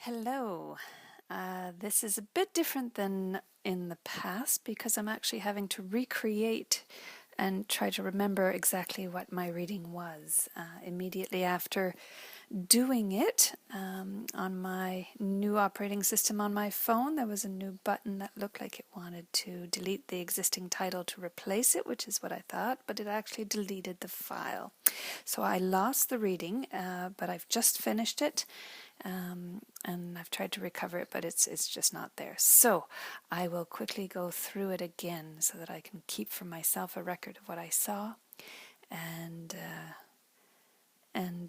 Hello. This is a bit different than in the past because I'm actually having to recreate and try to remember exactly what my reading was. Immediately after doing it on my new operating system on my phone, there was a new button that looked like it wanted to delete the existing title to replace it, which is what I thought, but it actually deleted the file. So I lost the reading, but I've just finished it. And I've tried to recover it, but it's just not there. So I will quickly go through it again so that I can keep for myself a record of what I saw and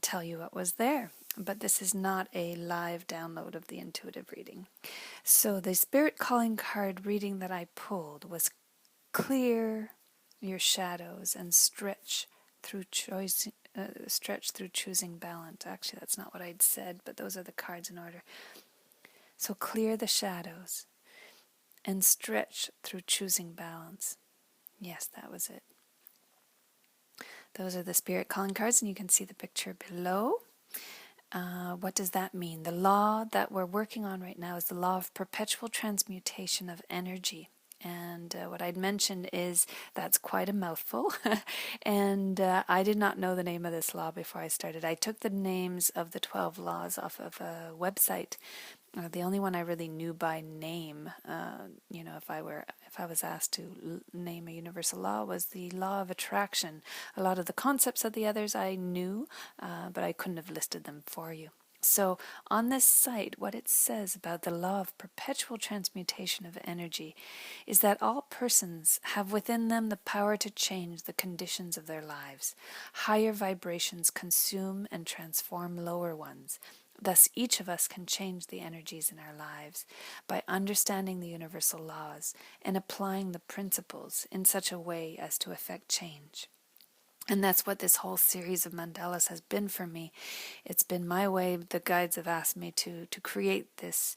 tell you what was there. But this is not a live download of the intuitive reading. So the spirit calling card reading that I pulled was clear your shadows and stretch through choosing balance. Actually, that's not what I'd said, but those are the cards in order. So clear the shadows and stretch through choosing balance. Yes, that was it. Those are the spirit calling cards, and you can see the picture below. What does that mean? The law that we're working on right now is the law of perpetual transmutation of energy. And what I'd mentioned is that's quite a mouthful. And I did not know the name of this law before I started. I took the names of the 12 laws off of a website. The only one I really knew by name, if I was asked to name a universal law, was the law of attraction. A lot of the concepts of the others I knew, but I couldn't have listed them for you. So on this site, what it says about the law of perpetual transmutation of energy is that all persons have within them the power to change the conditions of their lives. Higher vibrations consume and transform lower ones. Thus, each of us can change the energies in our lives by understanding the universal laws and applying the principles in such a way as to effect change. And that's what this whole series of mandalas has been for me. It's been my way. The guides have asked me to create this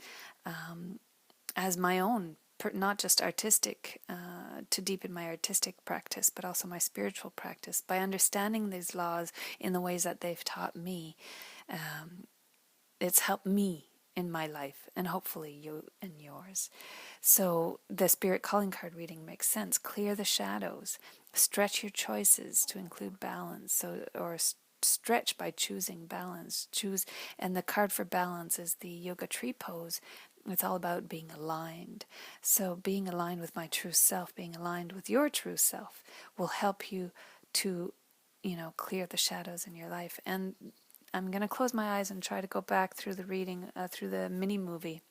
as my own, not just artistic, to deepen my artistic practice, but also my spiritual practice. By understanding these laws in the ways that they've taught me, it's helped me in my life, and hopefully you and yours. So the spirit calling card reading makes sense. Clear the shadows, stretch your choices to include balance, or stretch by choosing balance. And the card for balance is the yoga tree pose. It's all about being aligned. So being aligned with my true self, being aligned with your true self, will help you to, clear the shadows in your life. And I'm going to close my eyes and try to go back through the reading, through the mini movie.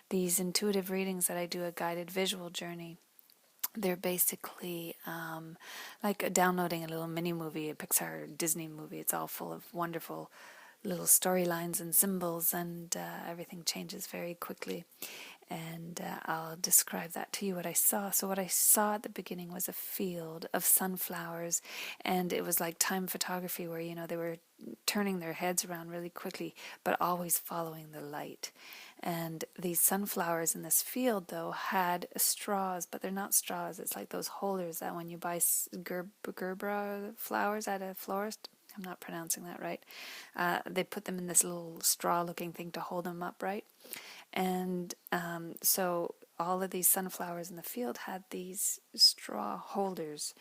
These intuitive readings that I do, a guided visual journey, they're basically like downloading a little mini movie, a Pixar Disney movie. It's all full of wonderful little storylines and symbols, and everything changes very quickly. And I'll describe that to you, what I saw. So what I saw at the beginning was a field of sunflowers, and it was like time photography where, they were turning their heads around really quickly, but always following the light. And these sunflowers in this field, though, had straws, but they're not straws. It's like those holders that when you buy gerbera flowers at a florist, I'm not pronouncing that right, they put them in this little straw-looking thing to hold them upright. And so all of these sunflowers in the field had these straw holders,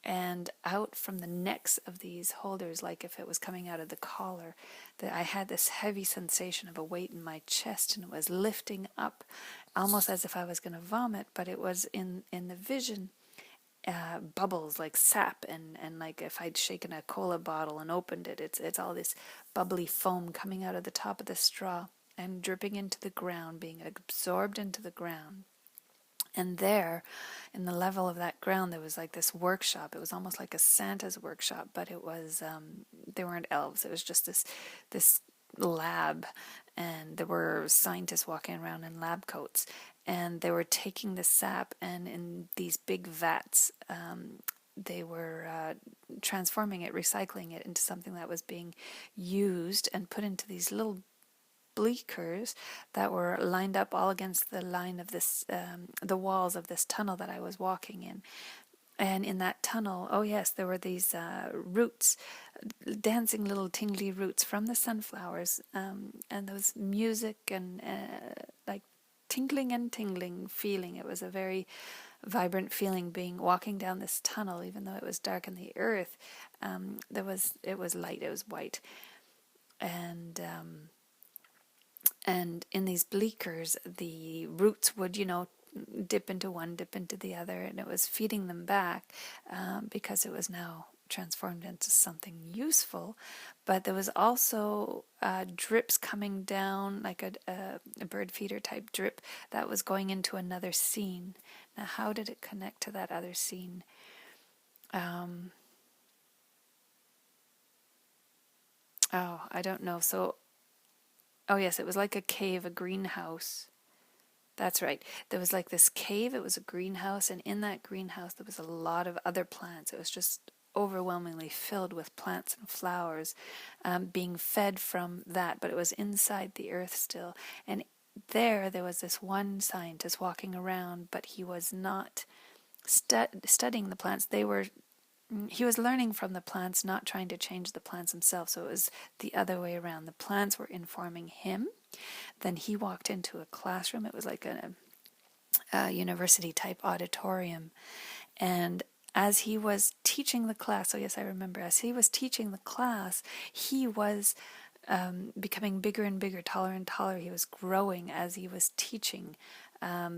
and out from the necks of these holders, like if it was coming out of the collar, that I had this heavy sensation of a weight in my chest, and it was lifting up almost as if I was going to vomit, but it was in the vision bubbles like sap, and like if I'd shaken a cola bottle and opened it, it's all this bubbly foam coming out of the top of the straw and dripping into the ground, being absorbed into the ground. And there, in the level of that ground, there was like this workshop. It was almost like a Santa's workshop, but it was, they weren't elves. It was just this lab, and there were scientists walking around in lab coats, and they were taking the sap, and in these big vats, they were transforming it, recycling it into something that was being used and put into these little bleakers that were lined up all against the line of this, the walls of this tunnel that I was walking in. And in that tunnel, oh yes, there were these roots, dancing little tingly roots from the sunflowers, and those music and like tingling and tingling feeling. It was a very vibrant feeling being walking down this tunnel, even though it was dark in the earth. It was light, it was white, and in these bleakers, the roots would, dip into one, dip into the other, and it was feeding them back because it was now transformed into something useful. But there was also drips coming down, like a bird feeder type drip that was going into another scene. Now, how did it connect to that other scene? I don't know. So, oh yes, it was like a cave, a greenhouse. That's right. There was like this cave, it was a greenhouse, and in that greenhouse there was a lot of other plants. It was just overwhelmingly filled with plants and flowers being fed from that, but it was inside the earth still. And there was this one scientist walking around, but he was not studying the plants. He was learning from the plants, not trying to change the plants himself. So it was the other way around. The plants were informing him. Then he walked into a classroom. It was like a university type auditorium. And as he was teaching the class, so yes, I remember, as he was teaching the class, he was becoming bigger and bigger, taller and taller. He was growing as he was teaching,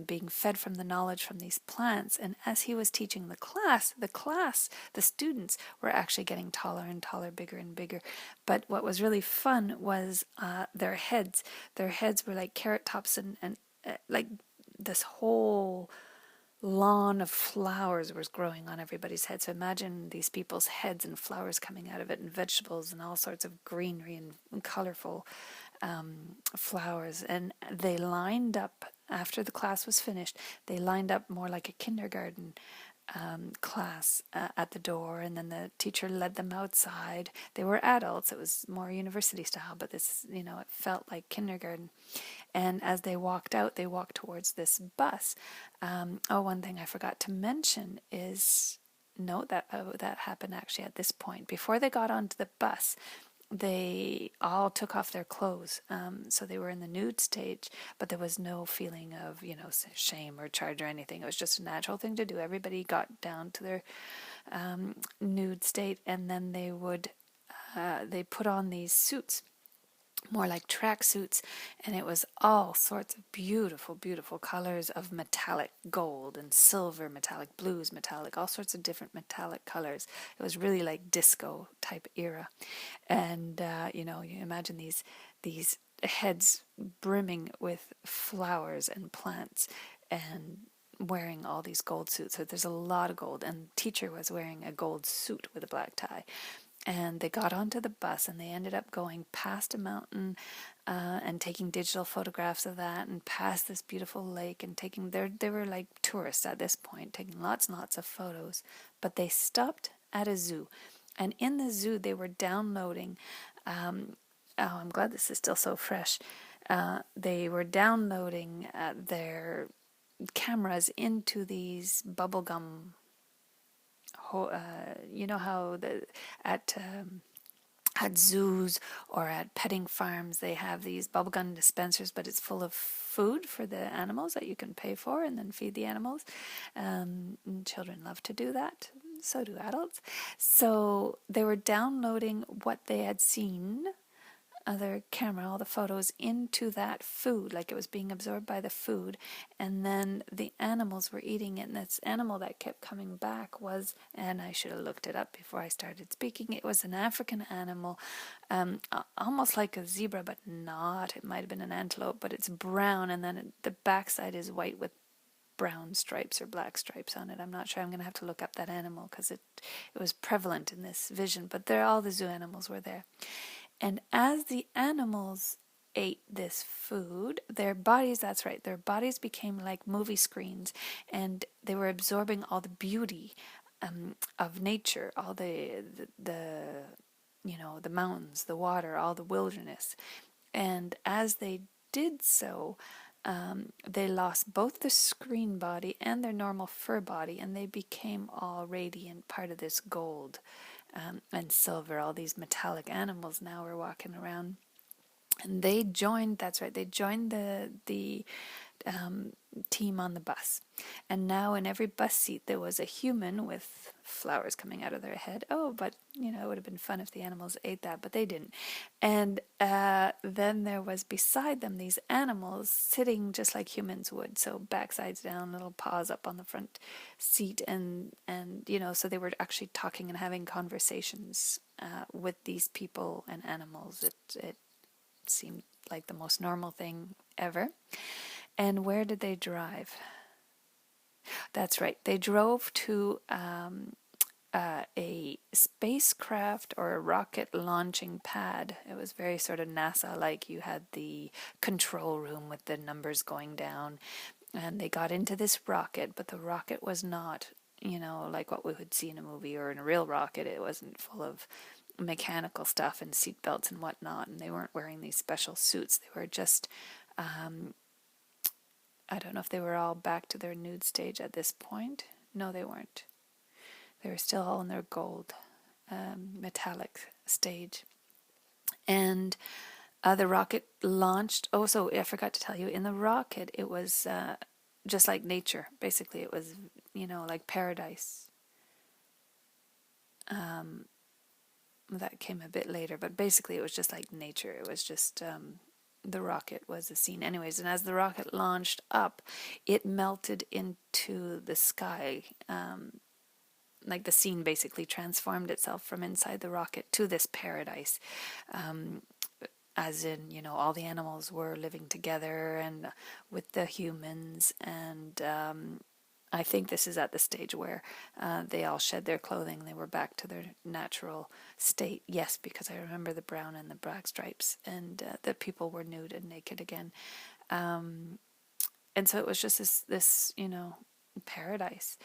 being fed from the knowledge from these plants. And as he was teaching the students were actually getting taller and taller, bigger and bigger. But what was really fun was their heads. Their heads were like carrot tops and like this whole lawn of flowers was growing on everybody's head. So imagine these people's heads and flowers coming out of it, and vegetables and all sorts of greenery and colorful flowers. And they lined up, after the class was finished, they lined up more like a kindergarten class at the door, and then the teacher led them outside. They were adults, it was more university style, but this, it felt like kindergarten. And as they walked out, they walked towards this bus. One thing I forgot to mention is, no, that happened actually at this point. Before they got onto the bus, they all took off their clothes. So they were in the nude stage, but there was no feeling of, shame or charge or anything. It was just a natural thing to do. Everybody got down to their nude state, and then they put on these suits, more like track suits, and it was all sorts of beautiful, beautiful colors of metallic gold and silver, metallic blues, metallic, all sorts of different metallic colors. It was really like disco type era. And, you imagine these heads brimming with flowers and plants and wearing all these gold suits. So there's a lot of gold, and the teacher was wearing a gold suit with a black tie. And they got onto the bus, and they ended up going past a mountain and taking digital photographs of that, and past this beautiful lake, and they were like tourists at this point, taking lots and lots of photos. But they stopped at a zoo, and in the zoo they were downloading, I'm glad this is still so fresh, they were downloading their cameras into these bubblegum, you know how at zoos or at petting farms they have these bubblegum dispensers, but it's full of food for the animals that you can pay for and then feed the animals. Children love to do that, so do adults. So they were downloading what they had seen, their camera, all the photos, into that food, like it was being absorbed by the food, and then the animals were eating it. And this animal that kept coming back was, and I should have looked it up before I started speaking, it was an African animal, almost like a zebra, but not. It might have been an antelope, but it's brown, and then the backside is white with brown stripes or black stripes on it. I'm not sure. I'm going to have to look up that animal because it was prevalent in this vision, but all the zoo animals were there. And as the animals ate this food, their bodies, that's right, their bodies became like movie screens, and they were absorbing all the beauty of nature, all the mountains, the water, all the wilderness. And as they did so, they lost both the screen body and their normal fur body, and they became all radiant, part of this gold and silver. All these metallic animals now were walking around. And they joined, that's right, they joined the team on the bus. And now in every bus seat there was a human with flowers coming out of their head. Oh, but it would have been fun if the animals ate that, but they didn't. And then there was beside them these animals sitting just like humans would, so backsides down, little paws up on the front seat, and so they were actually talking and having conversations with these people and animals. It seemed like the most normal thing ever. And where did they drive? That's right, they drove to a spacecraft or a rocket launching pad. It was very sort of NASA-like. You had the control room with the numbers going down, and they got into this rocket, but the rocket was not, like what we would see in a movie or in a real rocket. It wasn't full of mechanical stuff and seatbelts and whatnot, and they weren't wearing these special suits. They were just I don't know if they were all back to their nude stage at this point. No, they weren't. They were still all in their gold, metallic stage. And the rocket launched. Oh, so I forgot to tell you, in the rocket, it was just like nature. Basically, it was, like paradise. That came a bit later, but basically it was just like nature. It was just the rocket was the scene. Anyways, and as the rocket launched up, it melted into the sky. Like the scene basically transformed itself from inside the rocket to this paradise. As in, all the animals were living together and with the humans, and I think this is at the stage where they all shed their clothing. They were back to their natural state. Yes, because I remember the brown and the black stripes, and the people were nude and naked again. And so it was just this paradise.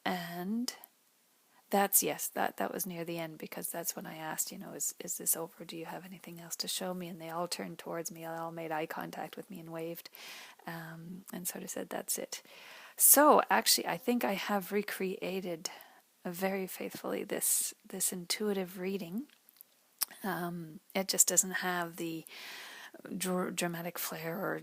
And that was near the end, because that's when I asked, is this over? Do you have anything else to show me? And they all turned towards me. They all made eye contact with me and waved, and sort of said, that's it. So actually, I think I have recreated very faithfully this intuitive reading. It just doesn't have the dramatic flair, or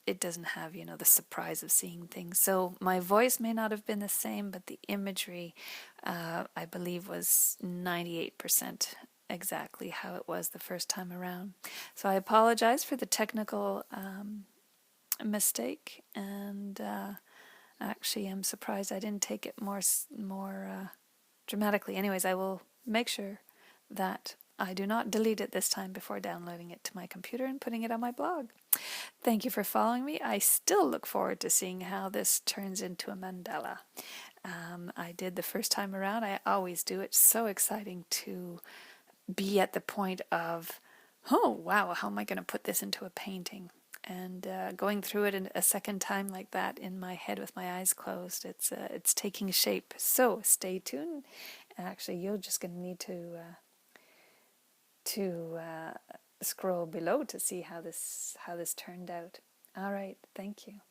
it doesn't have, the surprise of seeing things. So my voice may not have been the same, but the imagery, I believe, was 98% exactly how it was the first time around. So I apologize for the technical mistake, and actually I'm surprised I didn't take it more dramatically. Anyways, I will make sure that I do not delete it this time before downloading it to my computer and putting it on my blog. Thank you for following me. I still look forward to seeing how this turns into a mandala. I did the first time around. I always do. It's so exciting to be at the point of, oh, wow, how am I going to put this into a painting? And going through it a second time like that in my head with my eyes closed, it's taking shape. So stay tuned. Actually, you're just going to need to scroll below to see how this turned out. All right, thank you.